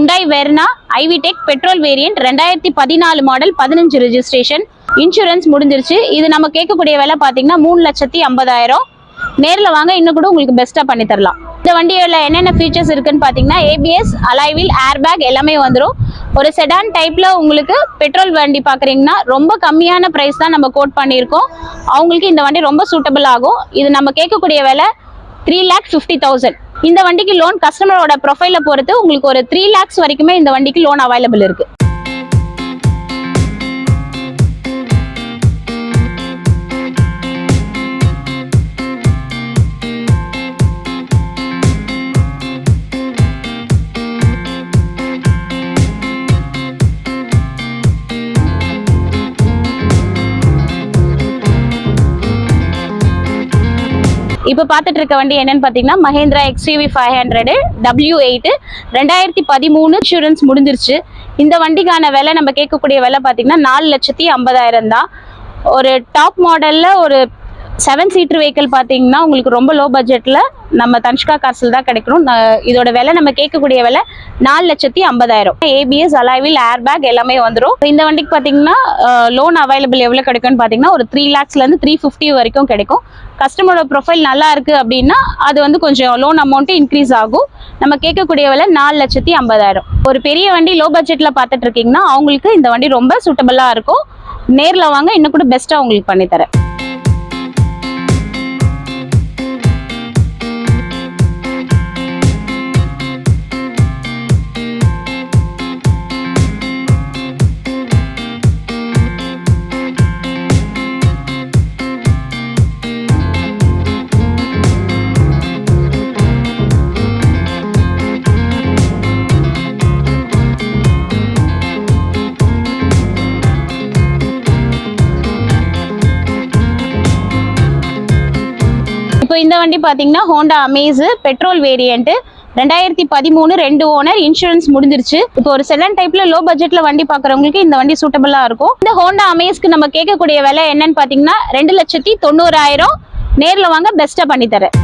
Hyundai Verna iVTEC petrol variant 2014 model 15 registration insurance முடிஞ்சிருச்சு. இது நம்ம கேட்கக்கூடிய விலை பார்த்தீங்கன்னா 3,50,000. நேரில் வாங்க இன்னும் கூட உங்களுக்கு பெஸ்ட்டாக பண்ணி தரலாம். இந்த வண்டியோட என்னென்ன ஃபீச்சர்ஸ் இருக்குன்னு பார்த்தீங்கன்னா ABS, அலாய்வில், ஏர்பேக் எல்லாமே வந்துடும். ஒரு செடான் டைப்பில் உங்களுக்கு பெட்ரோல் வண்டி பார்க்குறீங்கன்னா ரொம்ப கம்மியான ப்ரைஸ் தான் நம்ம கோட் பண்ணியிருக்கோம். அவங்களுக்கு இந்த வண்டி ரொம்ப சூட்டபிள் ஆகும். இது நம்ம கேட்கக்கூடிய விலை 3,50,000. இந்த வண்டிக்கு லோன் கஸ்டமரோட ப்ரொஃபைலை பொறுத்து உங்களுக்கு ஒரு 3 lakhs வரைக்குமே இந்த வண்டிக்கு லோன் அவைலபிள் இருக்கு. இப்போ பார்த்துட்டு இருக்க வண்டி என்னன்னு பார்த்தீங்கன்னா மஹேந்திரா XUV 500 W8 2013 இன்சூரன்ஸ் முடிஞ்சிருச்சு. இந்த வண்டிக்கான விலை நம்ம கேட்கக்கூடிய விலை பார்த்தீங்கன்னா 4,50,000 தான். ஒரு டாப் மாடலில் ஒரு 7 சீட்டர் வெஹிக்கிள் பார்த்தீங்கன்னா உங்களுக்கு ரொம்ப லோ பட்ஜெட்டில் நம்ம தன்ஷ்கா காசில் தான் கிடைக்கணும். இதோட விலை நம்ம கேட்கக்கூடிய விலை 4,50,000. ABS, அலாய்வில், ஏர்பேக் எல்லாமே வந்துடும். இந்த வண்டிக்கு பார்த்தீங்கன்னா லோன் அவைலபிள் எவ்வளோ கிடைக்கும்னு பார்த்தீங்கன்னா ஒரு 3 lakhsலேருந்து 350 வரைக்கும் கிடைக்கும். கஸ்டமரோட ப்ரொஃபைல் நல்லா இருக்குது அப்படின்னா அது வந்து கொஞ்சம் லோன் அமௌண்ட்டு இன்க்ரீஸ் ஆகும். நம்ம கேட்கக்கூடிய விலை 4,50,000. ஒரு பெரிய வண்டி லோ பட்ஜெட்டில் பார்த்துட்டு இருக்கீங்கன்னா அவங்களுக்கு இந்த வண்டி ரொம்ப சூட்டபிளாக இருக்கும். நேரில் வாங்க இன்னும் கூட பெஸ்ட்டாக உங்களுக்கு பண்ணித்தரேன். இப்போ இந்த வண்டி பார்த்தீங்கன்னா Honda Amaze petrol variant 2013 2 owner insurance முடிஞ்சிருச்சு. இப்போ ஒரு செடான் டைப்ல லோ பட்ஜெட்ல வண்டி பார்க்குறவங்களுக்கு இந்த வண்டி சூட்டபிளா இருக்கும். இந்த ஹோண்டா அமேஸ்க்கு நம்ம கேட்கக்கூடிய விலை என்னன்னு பார்த்தீங்கன்னா 2,90,000. நேரில் வாங்க பெஸ்ட்டாக பண்ணி தரேன்.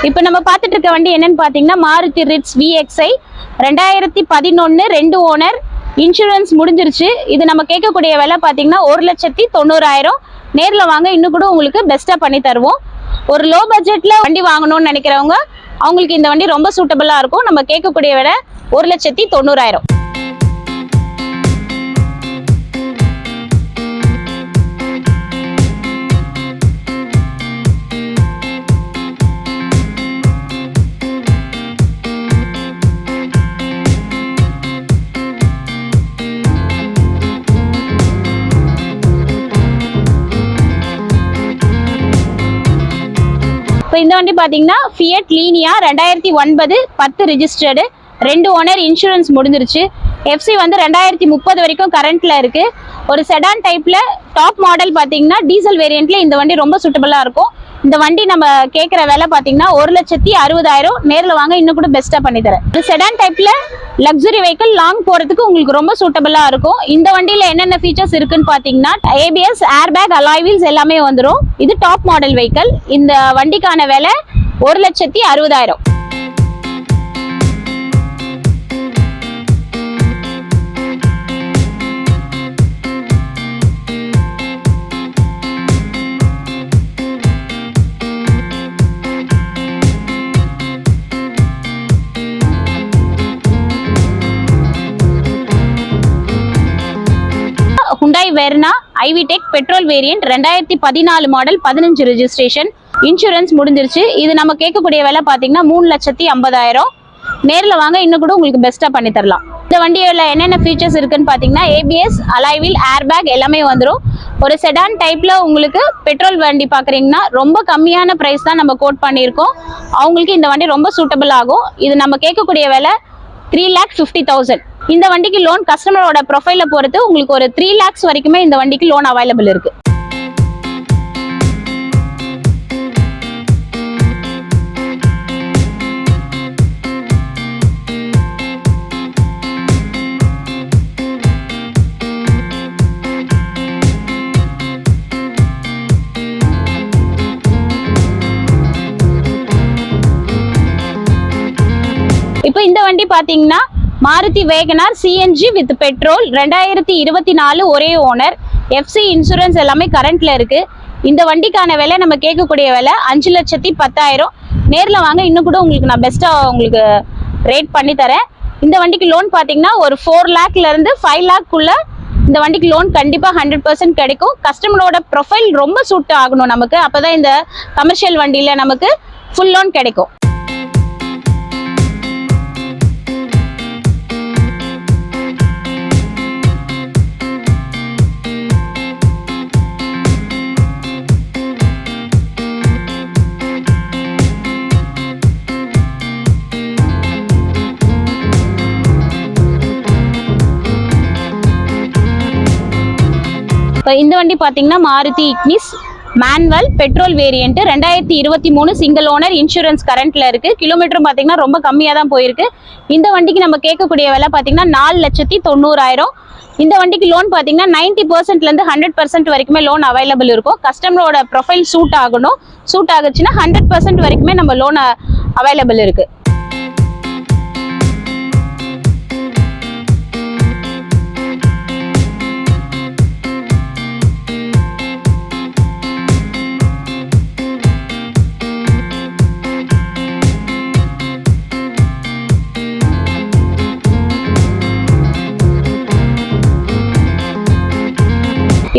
இப்போ நம்ம பார்த்துட்டு இருக்க வண்டி என்னன்னு பார்த்தீங்கன்னா Maruti Ritz VXi 2011 2 owner insurance முடிஞ்சிருச்சு. இது நம்ம கேட்கக்கூடிய விலை பார்த்தீங்கன்னா 1,90,000. நேரில் வாங்க இன்னும் கூட உங்களுக்கு பெஸ்ட்டாக பண்ணி தருவோம். ஒரு லோ பட்ஜெட்டில் வண்டி வாங்கணும்னு நினைக்கிறவங்க அவங்களுக்கு இந்த வண்டி ரொம்ப சூட்டபிளாக இருக்கும். நம்ம கேட்கக்கூடிய விலை 1,90,000. இப்போ இந்த வண்டி பார்த்தீங்கன்னா Fiat Linea 2009 10 registered 2 owner insurance முடிஞ்சிருச்சு. FC வந்து 2030 வரைக்கும் கரண்ட்ல இருக்கு. ஒரு செடான் டைப்ல டாப் மாடல் பார்த்தீங்கன்னா டீசல் வேரியன்ட்ல இந்த வண்டி ரொம்ப சூட்டபிளா இருக்கும். இந்த வண்டி நம்ம கேட்குற விலை பார்த்தீங்கன்னா 1,60,000. நேரில் வாங்க இன்னும் கூட பெஸ்ட்டாக பண்ணி தரேன். இந்த செடான் டைப்ல லக்ஸுரி வெஹிக்கிள் லாங் போகிறதுக்கு உங்களுக்கு ரொம்ப சூட்டபிளாக இருக்கும். இந்த வண்டியில் என்னென்ன ஃபீச்சர்ஸ் இருக்குன்னு பார்த்தீங்கன்னா ABS, ஏர்பேக், அலாய்வீல்ஸ் எல்லாமே வந்துடும். இது டாப் மாடல் வெஹிக்கிள். இந்த வண்டிக்கான விலை 1,60,000. Hyundai Verna iVTEC petrol variant 2014 model 15 registration insurance முடிஞ்சிருச்சு. இது நம்ம கேட்கக்கூடிய விலை பார்த்தீங்கன்னா 3,50,000. நேரில் வாங்க இன்னும் கூட உங்களுக்கு பெஸ்ட்டாக பண்ணி தரலாம். இந்த வண்டியோட என்னென்ன ஃபீச்சர்ஸ் இருக்குன்னு பார்த்தீங்கன்னா ABS, அலாய்வில், ஏர்பேக் எல்லாமே வந்துடும். ஒரு செடான் டைப்பில் உங்களுக்கு பெட்ரோல் வண்டி பார்க்குறீங்கன்னா ரொம்ப கம்மியான ப்ரைஸ் தான் நம்ம கோட் பண்ணியிருக்கோம். அவங்களுக்கு இந்த வண்டி ரொம்ப சூட்டபிள் ஆகும். இது நம்ம கேட்கக்கூடிய விலை 3,50,000. இந்த வண்டிக்கு லோன் கஸ்டமரோட ப்ரொஃபைலை பொறுத்து உங்களுக்கு ஒரு 3 lakhs வரைக்குமே இந்த வண்டிக்கு லோன் அவைலபிள் இருக்கு. இப்போ இந்த வண்டி பார்த்தீங்கன்னா Maruti Wagon R CNG with petrol 2024 ஒரே ஓனர், எஃப்சி இன்சூரன்ஸ் எல்லாமே கரண்ட்ல இருக்கு. இந்த வண்டிக்கான விலை நம்ம கேட்கக்கூடிய விலை 5,10,000. நேரில் வாங்க, இன்னும் கூட உங்களுக்கு நான் பெஸ்ட்டாக உங்களுக்கு ரேட் பண்ணி தரேன். இந்த வண்டிக்கு லோன் பார்த்தீங்கன்னா ஒரு 4 லேக்லேருந்து 5 லேக்குள்ள இந்த வண்டிக்கு லோன் கண்டிப்பாக 100% கிடைக்கும். கஸ்டமரோட ப்ரொஃபைல் ரொம்ப சூட் ஆகணும் நமக்கு, அப்போ தான் இந்த கமர்ஷியல் வண்டியில் நமக்கு ஃபுல் லோன் கிடைக்கும். இப்போ இந்த வண்டி பார்த்தீங்கன்னா Maruti Ignis manual petrol variant 2023 single owner, insurance கரண்ட்ல இருக்கு. கிலோமீட்டரும் பார்த்தீங்கன்னா ரொம்ப கம்மியாக தான் போயிருக்கு. இந்த வண்டிக்கு நம்ம கேட்கக்கூடிய விலை பார்த்தீங்கன்னா 4,90,000. இந்த வண்டிக்கு லோன் பார்த்தீங்கன்னா 90%லேருந்து 100% வரைக்குமே லோன் அவைலபிள் இருக்கும். கஸ்டமரோட ப்ரொஃபைல் சூட் ஆகணும். சூட் ஆகுச்சுன்னா 100% வரைக்குமே நம்ம லோன் அவைலபிள் இருக்கு.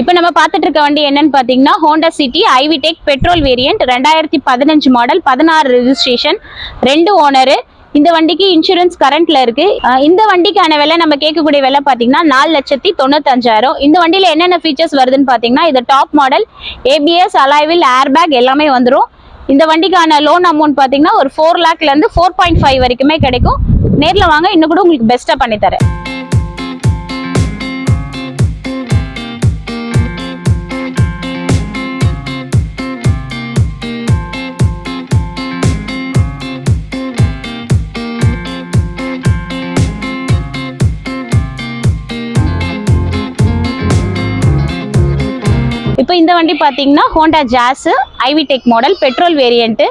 இப்போ நம்ம பார்த்துட்டு இருக்க வண்டி என்னன்னு பார்த்தீங்கன்னா Honda city i-VTEC petrol variant 2015 model, 16 registration, 2 owner. இந்த வண்டிக்கு இன்சூரன்ஸ் கரண்ட்ல இருக்கு. இந்த வண்டிக்கான விலை நம்ம கேட்கக்கூடிய விலை பார்த்தீங்கன்னா 4,95,000. இந்த வண்டியில என்னென்ன ஃபீச்சர்ஸ் வருதுன்னு பார்த்தீங்கன்னா இது டாப் மாடல், ஏபிஎஸ், அலாய்வில், ஏர்பேக் எல்லாமே வந்துடும். இந்த வண்டிக்கான லோன் அமௌண்ட் பார்த்தீங்கன்னா ஒரு 4 லேக்லேருந்து 4.5 வரைக்குமே கிடைக்கும். நேரில் வாங்க, இன்னும் கூட உங்களுக்கு பெஸ்ட்டாக பண்ணி தரேன். இப்போ இந்த வண்டி பார்த்தீங்கன்னா Honda Jazz iVTEC model petrol variant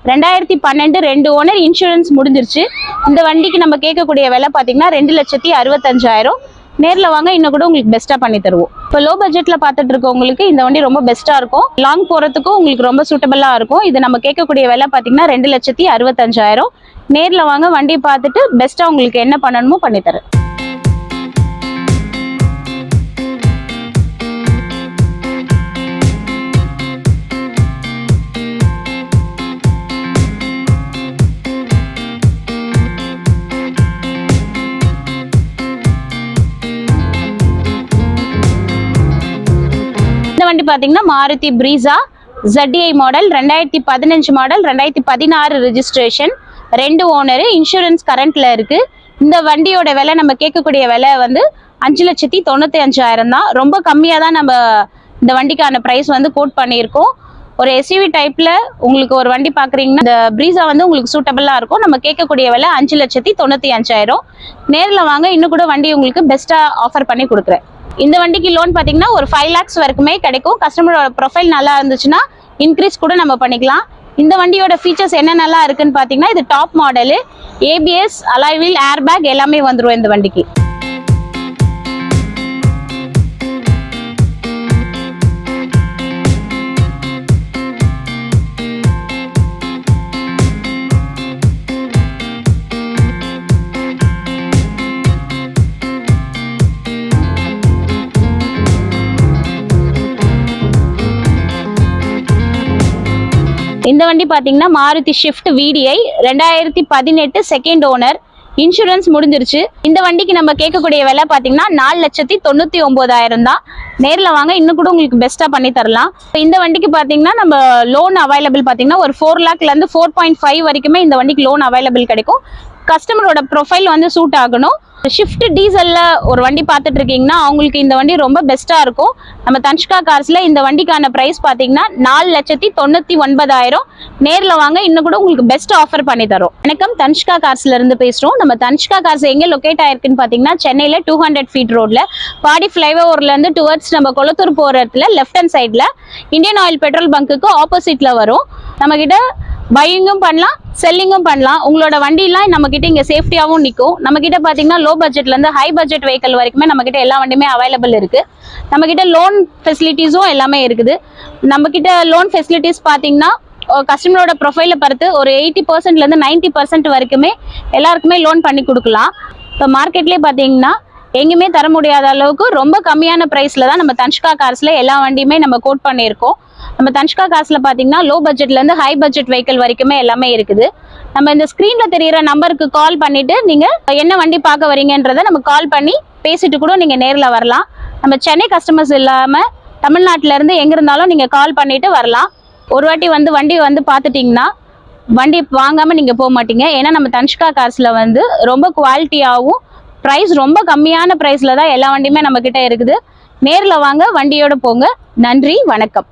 2012, 2 owner, insurance முடிஞ்சிருச்சு. இந்த வண்டிக்கு நம்ம கேட்கக்கூடிய விலை பார்த்தீங்கன்னா 2,65,000. நேரில் வாங்க, இன்னும் கூட உங்களுக்கு பெஸ்ட்டாக பண்ணி தருவோம். இப்போ லோ பட்ஜெட்டில் பார்த்துட்டு இருக்கவங்களுக்கு இந்த வண்டி ரொம்ப பெஸ்ட்டாக இருக்கும். லாங் போகிறதுக்கும் உங்களுக்கு ரொம்ப சூட்டபிளாக இருக்கும். இது நம்ம கேட்கக்கூடிய விலை பார்த்தீங்கன்னா 2,65,000. நேரில் வாங்க, வண்டி பார்த்துட்டு பெஸ்ட்டாக உங்களுக்கு என்ன பண்ணணுமோ பண்ணித்தரேன். வண்டி பாத்தீங்கன்னா Maruti Brezza ZDI model, 2015 model, 2016 registration, 2 owner, insurance கரண்ட்ல இருக்கு. இந்த வண்டியோட விலை நம்ம கேட்கக்கூடிய விலை வந்து 5,95,000 தான். ரொம்ப கம்மியா தான் நம்ம இந்த வண்டிக்கான பிரைஸ் வந்து கோட் பண்ணியிருக்கோம். ஒரு SUV டைப்ல உங்களுக்கு ஒரு வண்டி பாக்குறீங்கன்னா இந்த பிரீசா வந்து உங்களுக்கு சூட்டபிளா இருக்கும். நம்ம கேட்கக்கூடிய விலை 5,95,000. நேரில் வாங்க, இன்னும் கூட வண்டி உங்களுக்கு பெஸ்டா ஆஃபர் பண்ணி கொடுக்குறேன். இந்த வண்டிக்கு லோன் பார்த்தீங்கன்னா ஒரு 5 lakhs வரைக்குமே கிடைக்கும். கஸ்டமரோட ப்ரொஃபைல் நல்லா இருந்துச்சுன்னா இன்க்ரீஸ் கூட நம்ம பண்ணிக்கலாம். இந்த வண்டியோட ஃபீச்சர்ஸ் என்னென்னலாம் இருக்குன்னு பார்த்தீங்கன்னா இது டாப் மாடலு, ABS, அலாய்வில், ஏர்பேக் எல்லாமே வந்துடும் இந்த வண்டிக்கு. இந்த வண்டி பார்த்தீங்கன்னா Maruti shift VDI 2018 second owner, insurance முடிஞ்சிருச்சு. இந்த வண்டிக்கு நம்ம கேட்கக்கூடிய விலை பார்த்தீங்கன்னா 4,99,000 தான். நேரில் வாங்க, இன்னும் கூட உங்களுக்கு பெஸ்ட்டாக பண்ணி தரலாம். இப்போ இந்த வண்டிக்கு பார்த்தீங்கன்னா நம்ம லோன் அவைலபிள் பார்த்தீங்கன்னா ஒரு 4 லேக்லேருந்து 4.5 வரைக்குமே இந்த வண்டிக்கு லோன் அவைலபிள் கிடைக்கும். கஸ்டமரோட ப்ரொஃபைல் வந்து சூட் ஆகணும். ஷிஃப்ட் டீசல்ல ஒரு வண்டி பார்த்துட்டு இருக்கீங்கன்னா அவங்களுக்கு இந்த வண்டி ரொம்ப பெஸ்ட்டா இருக்கும். நம்ம தன்ஷ்கா கார்ஸ்ல இந்த வண்டிக்கான பிரைஸ் பார்த்தீங்கன்னா 4,99,000. நேரில் வாங்க, இன்னும் கூட உங்களுக்கு பெஸ்ட் ஆஃபர் பண்ணி தரோம். வணக்கம், தன்ஷ்கா கார்ஸ்ல இருந்து பேசுறோம். நம்ம தன்ஷ்கா கார்ஸ் எங்க லொகேட் ஆயிருக்குன்னு பார்த்தீங்கன்னா சென்னையில 200 feet ரோட்ல பாடி ஃபிளைஓவர்ல இருந்து டுவர்ட்ஸ் நம்ம கொளத்தூர் போற இடத்துல லெஃப்ட் ஹேண்ட் சைட்ல இந்தியன் ஆயில் பெட்ரோல் பங்குக்கு ஆப்போசிட்ல வரும். நம்ம கிட்ட பையிங்கும் பண்ணலாம், செல்லிங்கும் பண்ணலாம். உங்களோட வண்டிலாம் நம்ம கிட்ட இங்க சேஃப்டியாவும் நிற்கும். நம்ம கிட்ட பாத்தீங்கன்னா லோ பட்ஜெட்ல இருந்து ஹை பட்ஜெட் வெஹிக்கல் வரைக்குமே நம்ம கிட்ட எல்லா வண்டியுமே அவைலபிள் இருக்கு. நம்ம கிட்ட லோன் ஃபெசிலிட்டிஸும் எல்லாமே இருக்குது. நம்ம கிட்ட லோன் ஃபெசிலிட்டிஸ் பாத்தீங்கன்னா கஸ்டமரோட ப்ரொஃபைலை பொறுத்து ஒரு 80% இருந்து 90% வரைக்குமே எல்லாருக்குமே லோன் பண்ணி கொடுக்கலாம். இப்போ மார்க்கெட்லேயே பார்த்தீங்கன்னா எங்கேயுமே தர முடியாத அளவுக்கு ரொம்ப கம்மியான ப்ரைஸில் தான் நம்ம தன்ஷ்கா கார்ஸில் எல்லா வண்டியுமே நம்ம கோட் பண்ணியிருக்கோம். நம்ம தன்ஷ்கா கார்ஸில் பார்த்தீங்கன்னா லோ பட்ஜெட்லேருந்து ஹை பட்ஜெட் வெஹிக்கிள் வரைக்குமே எல்லாமே இருக்குது. நம்ம இந்த ஸ்க்ரீனில் தெரியிற நம்பருக்கு கால் பண்ணிவிட்டு நீங்கள் என்ன வண்டி பார்க்க வரீங்கன்றதை நம்ம கால் பண்ணி பேசிட்டு கூட நீங்கள் நேரில் வரலாம். நம்ம சென்னை கஸ்டமர்ஸ் இல்லாமல் தமிழ்நாட்டிலேருந்து எங்கே இருந்தாலும் நீங்கள் கால் பண்ணிவிட்டு வரலாம். ஒரு வாட்டி வந்து வண்டி வந்து பார்த்துட்டிங்கன்னா வண்டி வாங்காமல் நீங்கள் போக மாட்டீங்க. ஏன்னா நம்ம தன்ஷ்கா கார்ஸில் வந்து ரொம்ப குவாலிட்டியாகவும் ப்ரைஸ் ரொம்ப கம்மியான ப்ரைஸில் தான் எல்லா வண்டியுமே நம்மக்கிட்ட இருக்குது. நேரில் வாங்க, வண்டியோடு போங்க. நன்றி, வணக்கம்.